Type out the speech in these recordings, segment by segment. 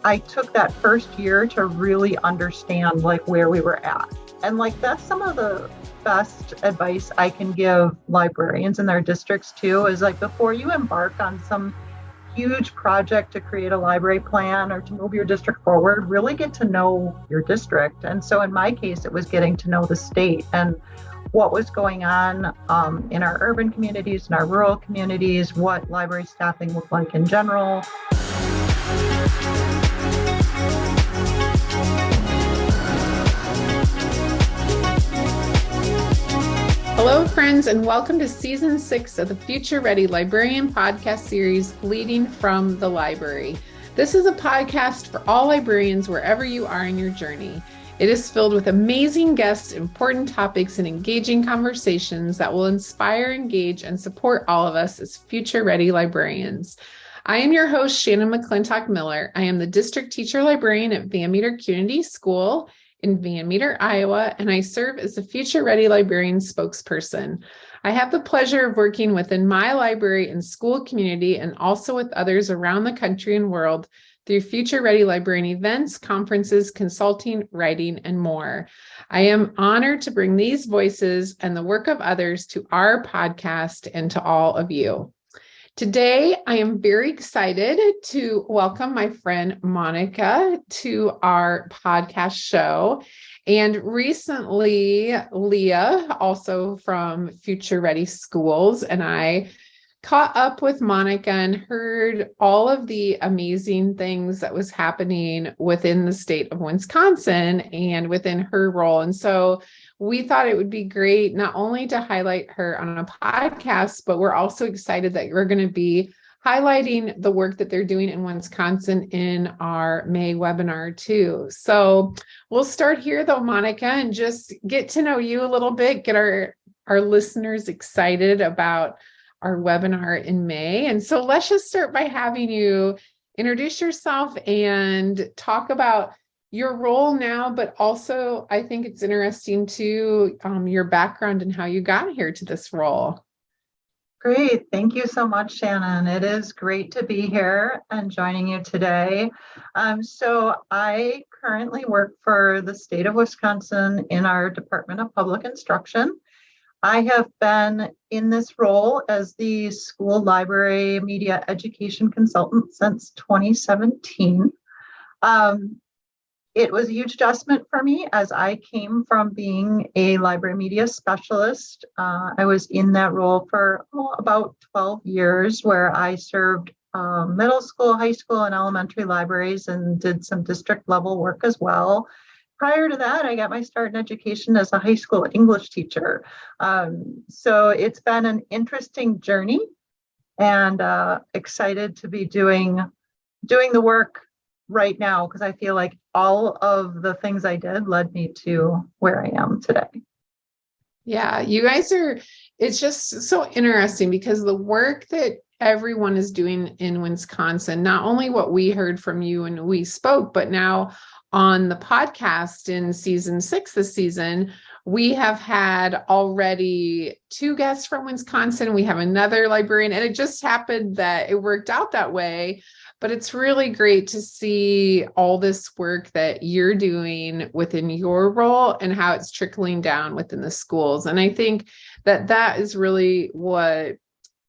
I took that first year to really understand like where we were at. And like that's some of the best advice I can give librarians in their districts too, is like before you embark on some huge project to create a library plan or to move your district forward, really get to know your district. And so in my case, it was getting to know the state and what was going on in our urban communities and our rural communities, what library staffing looked like in general. Hello, friends, and welcome to Season 6 of the Future Ready Librarian podcast series, Leading from the Library. This is a podcast for all librarians wherever you are in your journey. It is filled with amazing guests, important topics, and engaging conversations that will inspire, engage, and support all of us as future-ready librarians. I am your host, Shannon McClintock Miller. I am the district teacher librarian at Van Meter Community School in Van Meter, Iowa, and I serve as the Future Ready Librarian spokesperson. I have the pleasure of working within my library and school community and also with others around the country and world through Future Ready Librarian events, conferences, consulting, writing, and more. I am honored to bring these voices and the work of others to our podcast and to all of you. Today, I am very excited to welcome my friend Monica to our podcast show. And recently, Leah, also from Future Ready Schools, and I caught up with Monica and heard all of the amazing things that was happening within the state of Wisconsin and within her role. And so we thought it would be great not only to highlight her on a podcast, but we're also excited that we're going to be highlighting the work that they're doing in Wisconsin in our May webinar too. So we'll start here though, Monica, and just get to know you a little bit, get our listeners excited about our webinar in May. And so let's just start by having you introduce yourself and talk about your role now, but also I think it's interesting too, your background and how you got here to this role. Great. Thank you so much, Shannon. It is great to be here and joining you today. So I currently work for the state of Wisconsin in our Department of Public Instruction. I have been in this role as the school library media education consultant since 2017. It was a huge adjustment for me as I came from being a library media specialist. I was in that role for about 12 years where I served middle school, high school, and elementary libraries and did some district level work as well. Prior to that, I got my start in education as a high school English teacher. So it's been an interesting journey and excited to be doing the work right now because I feel like all of the things I did led me to where I am today. Yeah, you guys it's just so interesting because the work that everyone is doing in Wisconsin, not only what we heard from you and we spoke, but now on the podcast in season 6 this season, we have had already 2 guests from Wisconsin. We have another librarian, and it just happened that it worked out that way. But it's really great to see all this work that you're doing within your role and how it's trickling down within the schools. And I think that is really what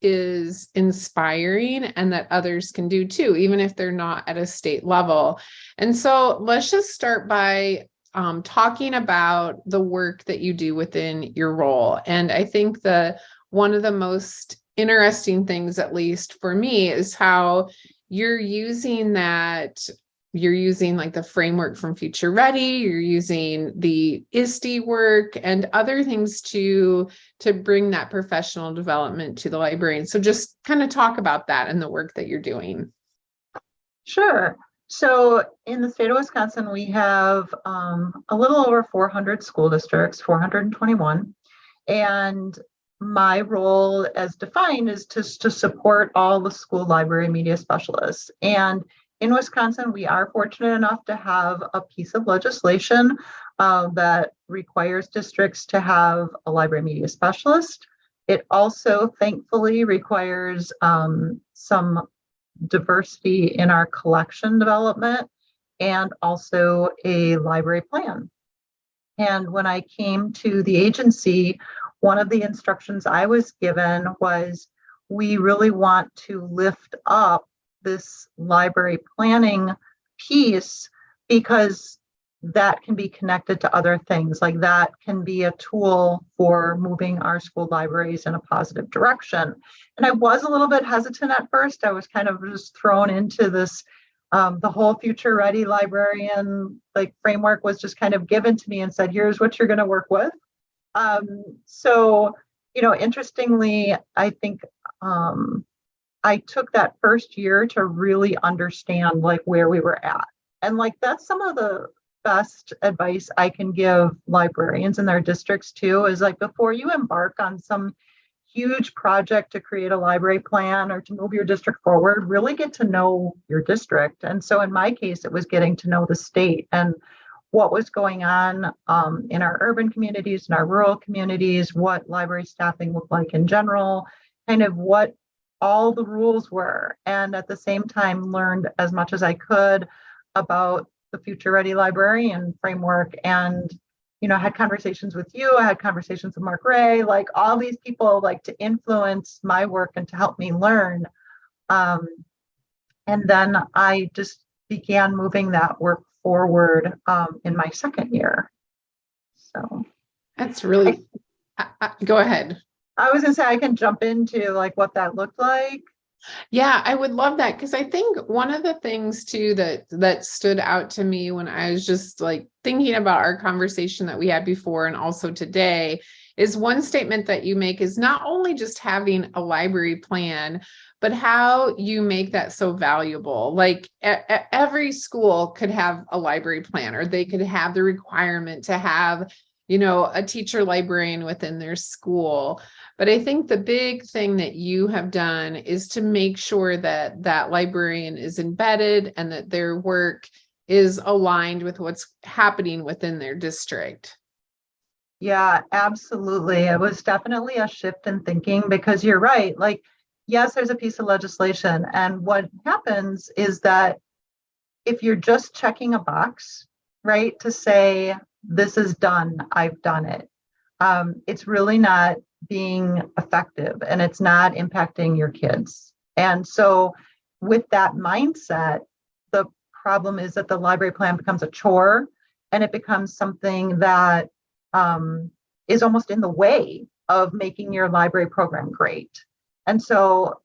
is inspiring and that others can do too, even if they're not at a state level. And so let's just start by talking about the work that you do within your role. And I think one of the most interesting things, at least for me, is how you're using like the framework from Future Ready, you're using the ISTE work and other things to bring that professional development to the librarian. So just kind of talk about that and the work that you're doing. Sure. So in the state of Wisconsin, we have a little over 400 school districts, 421. And my role as defined is to support all the school library media specialists. And in Wisconsin, we are fortunate enough to have a piece of legislation that requires districts to have a library media specialist. It also thankfully requires some diversity in our collection development. and also a library plan. And when I came to the agency, one of the instructions I was given was, we really want to lift up this library planning piece, because that can be connected to other things. Like, that can be a tool for moving our school libraries in a positive direction. And I was a little bit hesitant at first. I was kind of just thrown into this, the whole future ready librarian like framework was just kind of given to me and said, here's what you're going to work with. So, interestingly, I think I took that first year to really understand like where we were at. And like, that's some of the best advice I can give librarians in their districts too, is like, before you embark on some huge project to create a library plan or to move your district forward, really get to know your district. And so in my case, it was getting to know the state and what was going on in our urban communities and our rural communities, what library staffing looked like in general, kind of what all the rules were. And at the same time, learned as much as I could about the Future Ready Librarian framework, and had conversations with you. I had conversations with Mark Ray, like all these people like to influence my work and to help me learn. And then I just began moving that work forward in my second year. So that's really, go ahead. I was gonna say, I can jump into like what that looked like. Yeah, I would love that, because I think one of the things too that stood out to me when I was just like thinking about our conversation that we had before and also today is one statement that you make is not only just having a library plan, but how you make that so valuable. Like every school could have a library plan, or they could have the requirement to have, a teacher librarian within their school. But I think the big thing that you have done is to make sure that that librarian is embedded and that their work is aligned with what's happening within their district. Yeah, absolutely. It was definitely a shift in thinking, because you're right. Like, yes, there's a piece of legislation. And what happens is that if you're just checking a box, right, to say, this is done, I've done it, it's really not being effective, and it's not impacting your kids. And so with that mindset, the problem is that the library plan becomes a chore, and it becomes something that is almost in the way of making your library program great. And so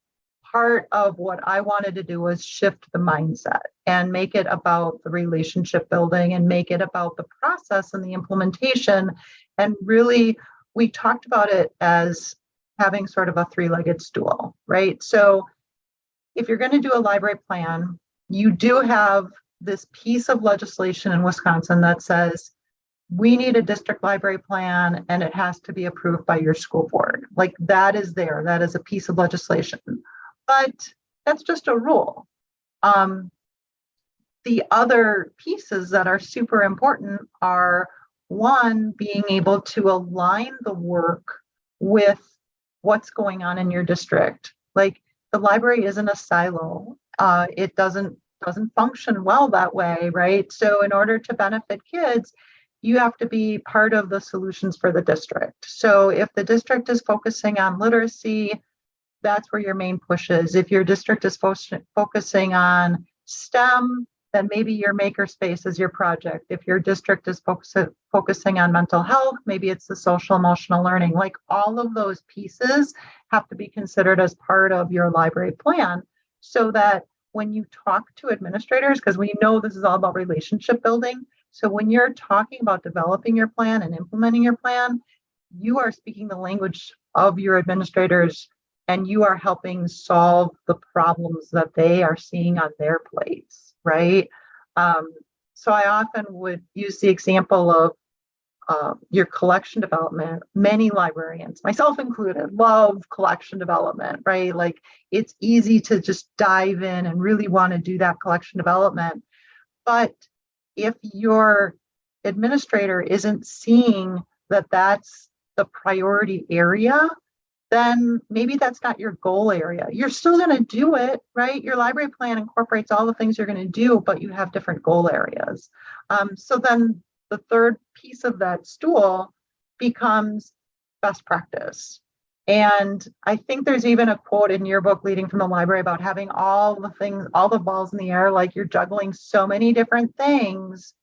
part of what I wanted to do was shift the mindset and make it about the relationship building and make it about the process and the implementation. And really, we talked about it as having sort of a three-legged stool, right? So if you're going to do a library plan, you do have this piece of legislation in Wisconsin that says, we need a district library plan and it has to be approved by your school board. Like, that is there. That is a piece of legislation. But that's just a rule. The other pieces that are super important are, one, being able to align the work with what's going on in your district. Like, the library isn't a silo. It doesn't function well that way, right? So in order to benefit kids, you have to be part of the solutions for the district. So if the district is focusing on literacy, that's where your main push is. If your district is focusing on STEM, then maybe your makerspace is your project. If your district is focusing on mental health, maybe it's the social emotional learning. Like, all of those pieces have to be considered as part of your library plan, so that when you talk to administrators, because we know this is all about relationship building. So when you're talking about developing your plan and implementing your plan, you are speaking the language of your administrators, and you are helping solve the problems that they are seeing on their plates, right? So I often would use the example of your collection development. Many librarians, myself included, love collection development, right? Like, it's easy to just dive in and really want to do that collection development. But if your administrator isn't seeing that that's the priority area, then maybe that's not your goal area. You're still going to do it, right? Your library plan incorporates all the things you're going to do, but you have different goal areas. So then the third piece of that stool becomes best practice. And I think there's even a quote in your book, Leading from the Library, about having all the things, all the balls in the air, like you're juggling so many different things.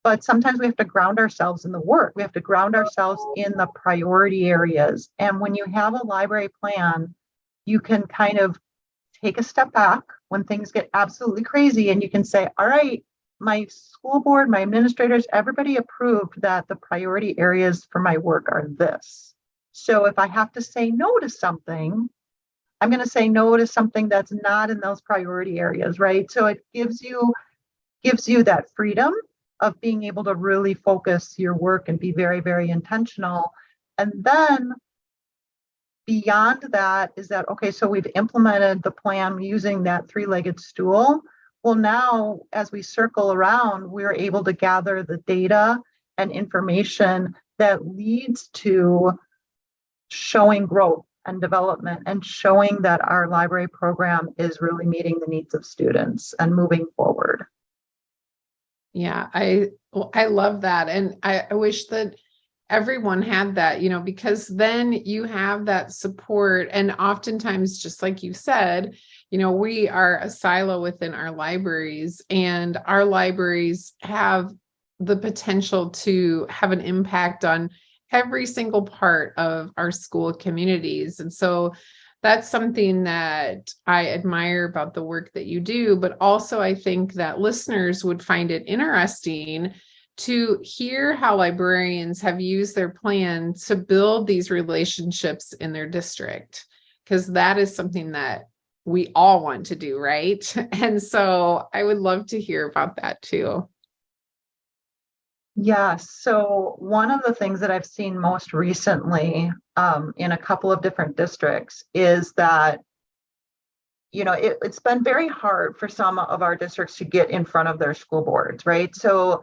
But sometimes we have to ground ourselves in the work. We have to ground ourselves in the priority areas. And when you have a library plan, you can kind of take a step back when things get absolutely crazy, and you can say, all right, my school board, my administrators, everybody approved that the priority areas for my work are this. So if I have to say no to something, I'm going to say no to something that's not in those priority areas, right? So it gives you that freedom of being able to really focus your work and be very, very intentional. And then beyond that is that, okay, so we've implemented the plan using that three-legged stool. Well, now as we circle around, we're able to gather the data and information that leads to showing growth and development and showing that our library program is really meeting the needs of students and moving forward. Yeah, I love that. And I wish that everyone had that, because then you have that support. And oftentimes, just like you said, we are a silo within our libraries, and our libraries have the potential to have an impact on every single part of our school communities. And so that's something that I admire about the work that you do, but also I think that listeners would find it interesting to hear how librarians have used their plan to build these relationships in their district, because that is something that we all want to do, right? And so I would love to hear about that too. Yeah, so one of the things that I've seen most recently in a couple of different districts is that, it's been very hard for some of our districts to get in front of their school boards, right? So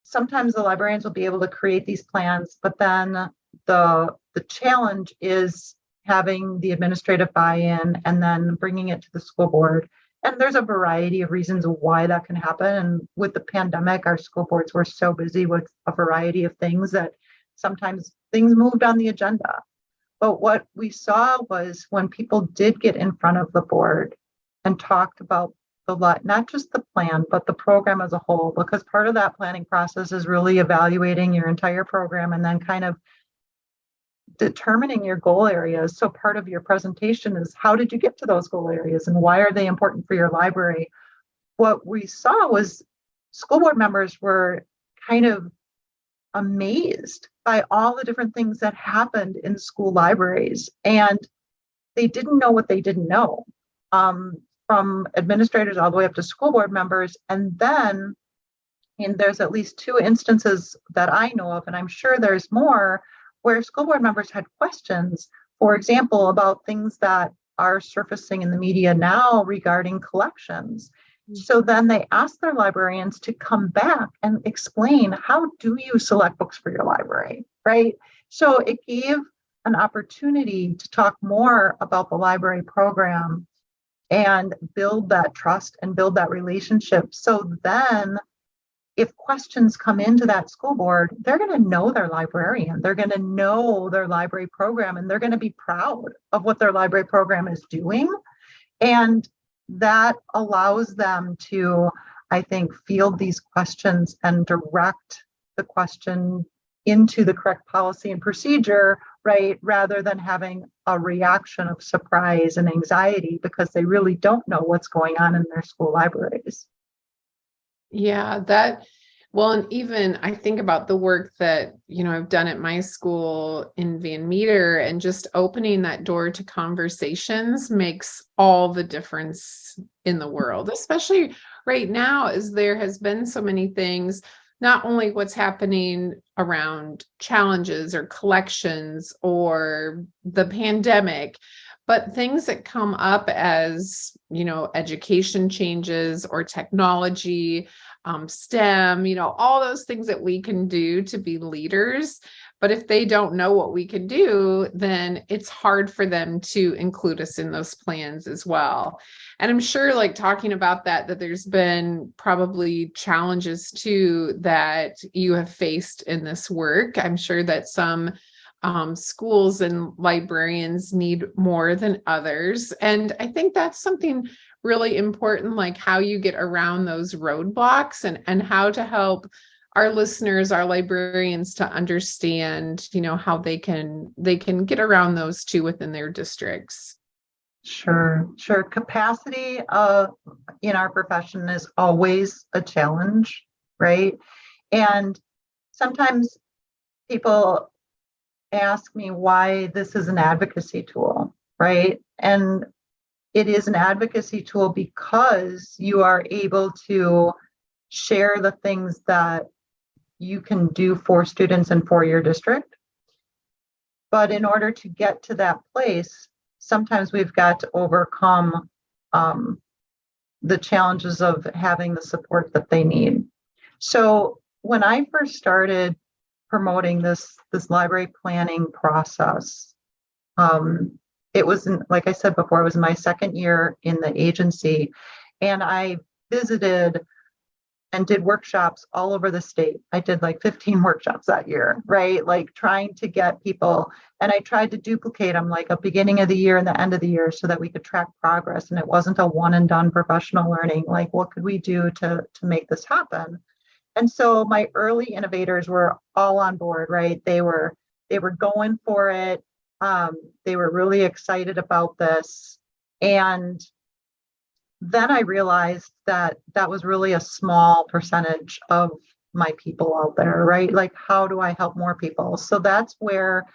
sometimes the librarians will be able to create these plans, but then the challenge is having the administrative buy-in and then bringing it to the school board. And there's a variety of reasons why that can happen. And with the pandemic, our school boards were so busy with a variety of things that sometimes things moved on the agenda. But what we saw was when people did get in front of the board and talked about not just the plan, but the program as a whole, because part of that planning process is really evaluating your entire program and then kind of determining your goal areas. So part of your presentation is, how did you get to those goal areas and why are they important for your library? What we saw was school board members were kind of amazed by all the different things that happened in school libraries, and they didn't know what they didn't know, from administrators all the way up to school board members. And then there's at least two instances that I know of, and I'm sure there's more, where school board members had questions, for example, about things that are surfacing in the media now regarding collections. So then they asked their librarians to come back and explain, how do you select books for your library, right? So it gave an opportunity to talk more about the library program and build that trust and build that relationship. So then if questions come into that school board, they're going to know their librarian, they're going to know their library program, and they're going to be proud of what their library program is doing. And that allows them to, I think, field these questions and direct the question into the correct policy and procedure, right? Rather than having a reaction of surprise and anxiety because they really don't know what's going on in their school libraries. Yeah, and even I think about the work that, I've done at my school in Van Meter, and just opening that door to conversations makes all the difference in the world, especially right now, as there has been so many things, not only what's happening around challenges or collections or the pandemic, but things that come up as, education changes or technology. STEM, all those things that we can do to be leaders. But if they don't know what we can do, then it's hard for them to include us in those plans as well. And I'm sure, like, talking about that there's been probably challenges too that you have faced in this work. I'm sure that some schools and librarians need more than others. And I think that's something really important, like how you get around those roadblocks and how to help our listeners, our librarians, to understand, how they can get around those too within their districts. Sure. Capacity in our profession is always a challenge, right? And sometimes people ask me why this is an advocacy tool, right? And it is an advocacy tool because you are able to share the things that you can do for students and for your district. But in order to get to that place, sometimes we've got to overcome the challenges of having the support that they need. So when I first started promoting this library planning process, it was, like I said before, it was my second year in the agency, and I visited and did workshops all over the state. I did like 15 workshops that year, right? Like trying to get people, and I tried to duplicate them like a beginning of the year and the end of the year so that we could track progress. And it wasn't a one and done professional learning. Like, what could we do to make this happen? And so my early innovators were all on board, right? They were going for it. They were really excited about this. And then I realized that was really a small percentage of my people out there, right? Like, how do I help more people? So that's where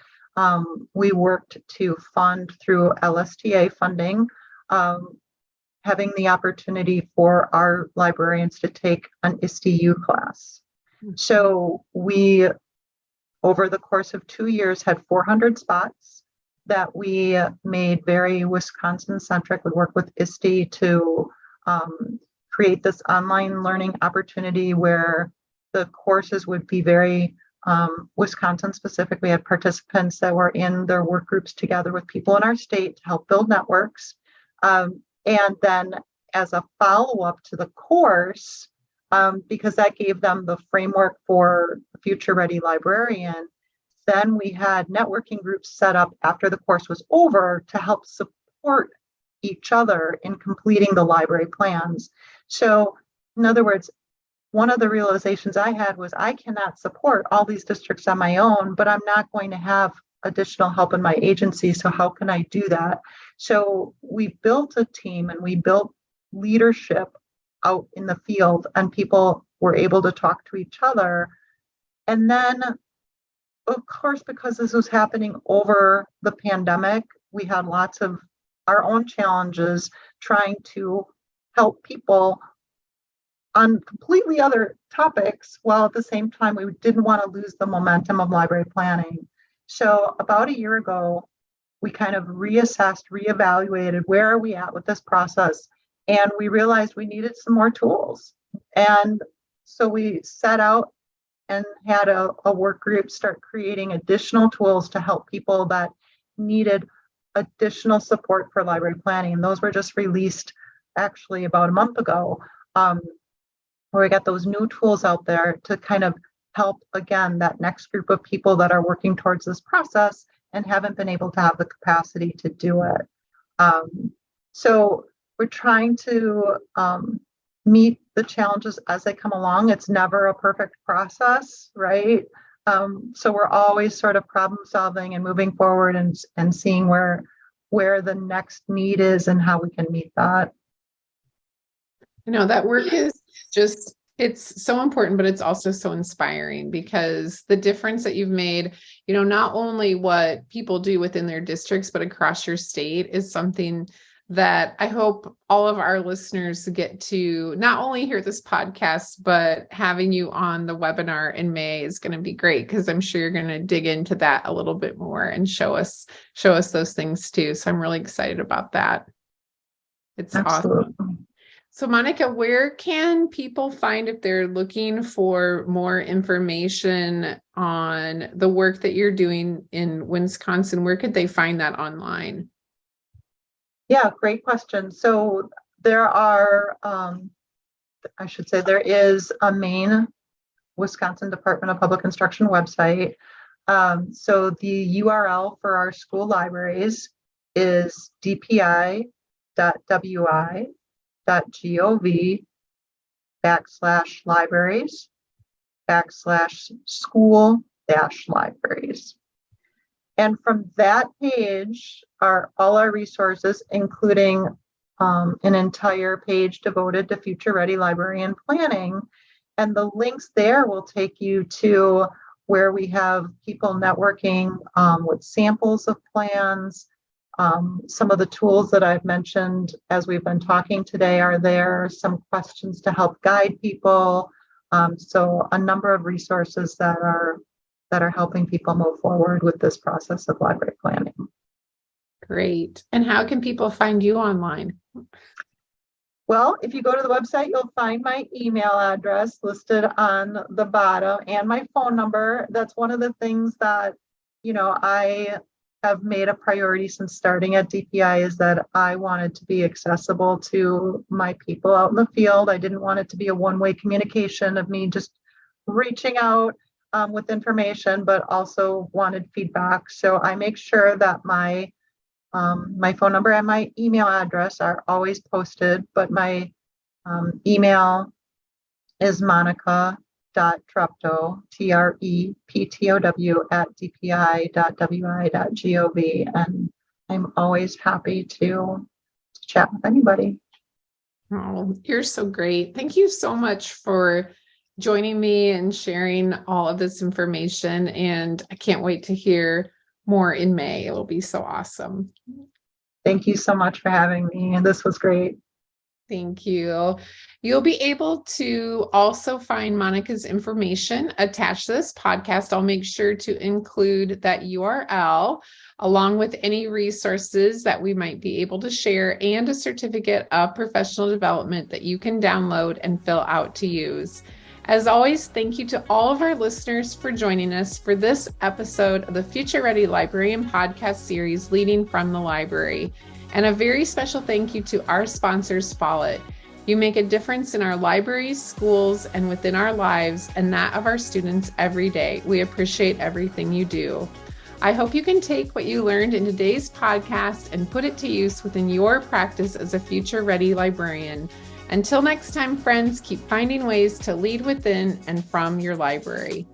we worked to fund through LSTA funding, having the opportunity for our librarians to take an ISTU class. So we, over the course of 2 years, had 400 spots that we made very Wisconsin-centric. We worked with ISTE to create this online learning opportunity where the courses would be very Wisconsin-specific. We had participants that were in their work groups together with people in our state to help build networks. And then as a follow-up to the course, because that gave them the framework for the Future Ready Librarian, then we had networking groups set up after the course was over to help support each other in completing the library plans. So in other words, one of the realizations I had was I cannot support all these districts on my own, but I'm not going to have additional help in my agency. So how can I do that? So we built a team and we built leadership out in the field, and people were able to talk to each other. And then, of course, because this was happening over the pandemic, we had lots of our own challenges trying to help people on completely other topics, while at the same time we didn't want to lose the momentum of library planning. So about a year ago, we kind of reassessed, reevaluated where are we at with this process, and we realized we needed some more tools. And so we set out and had a work group start creating additional tools to help people that needed additional support for library planning. And those were just released actually about a month ago, where we got those new tools out there to kind of help, again, that next group of people that are working towards this process and haven't been able to have the capacity to do it. So we're trying to meet the challenges as they come along. It's never a perfect process, right? So we're always sort of problem solving and moving forward and seeing where the next need is and how we can meet that. That work is just, it's so important, but it's also so inspiring, because the difference that you've made, not only what people do within their districts, but across your state, is something that I hope all of our listeners get to not only hear this podcast, but having you on the webinar in May is going to be great, because I'm sure you're going to dig into that a little bit more and show us those things too. So I'm really excited about that. It's Absolutely awesome. So Monica, where can people find if they're looking for more information on the work that you're doing in Wisconsin? Where could they find that online? Yeah, great question. So there are, there is a main Wisconsin Department of Public Instruction website. So the URL for our school libraries is dpi.wi.gov/libraries/school-libraries. And from that page are all our resources, including an entire page devoted to future ready librarian planning. And the links there will take you to where we have people networking with samples of plans. Some of the tools that I've mentioned as we've been talking today are there, some questions to help guide people. So a number of resources that are helping people move forward with this process of library planning. Great. And how can people find you online? Well, if you go to the website, you'll find my email address listed on the bottom and my phone number. That's one of the things that, I have made a priority since starting at DPI, is that I wanted to be accessible to my people out in the field. I didn't want it to be a one-way communication of me just reaching out with information, but also wanted feedback. So I make sure that my phone number and my email address are always posted, but my email is monica.treptow, TREPTOW @dpi.wi.gov. And I'm always happy to chat with anybody. Oh, you're so great. Thank you so much for joining me and sharing all of this information. And I can't wait to hear more in May. It will be so awesome. Thank you so much for having me. And this was great. Thank you. You'll be able to also find Monica's information attached to this podcast. I'll make sure to include that URL along with any resources that we might be able to share and a certificate of professional development that you can download and fill out to use. As always, thank you to all of our listeners for joining us for this episode of the Future Ready Librarian podcast series, Leading from the Library. And a very special thank you to our sponsors, Follett. You make a difference in our libraries, schools, and within our lives, and that of our students every day. We appreciate everything you do. I hope you can take what you learned in today's podcast and put it to use within your practice as a future ready librarian. Until next time, friends, keep finding ways to lead within and from your library.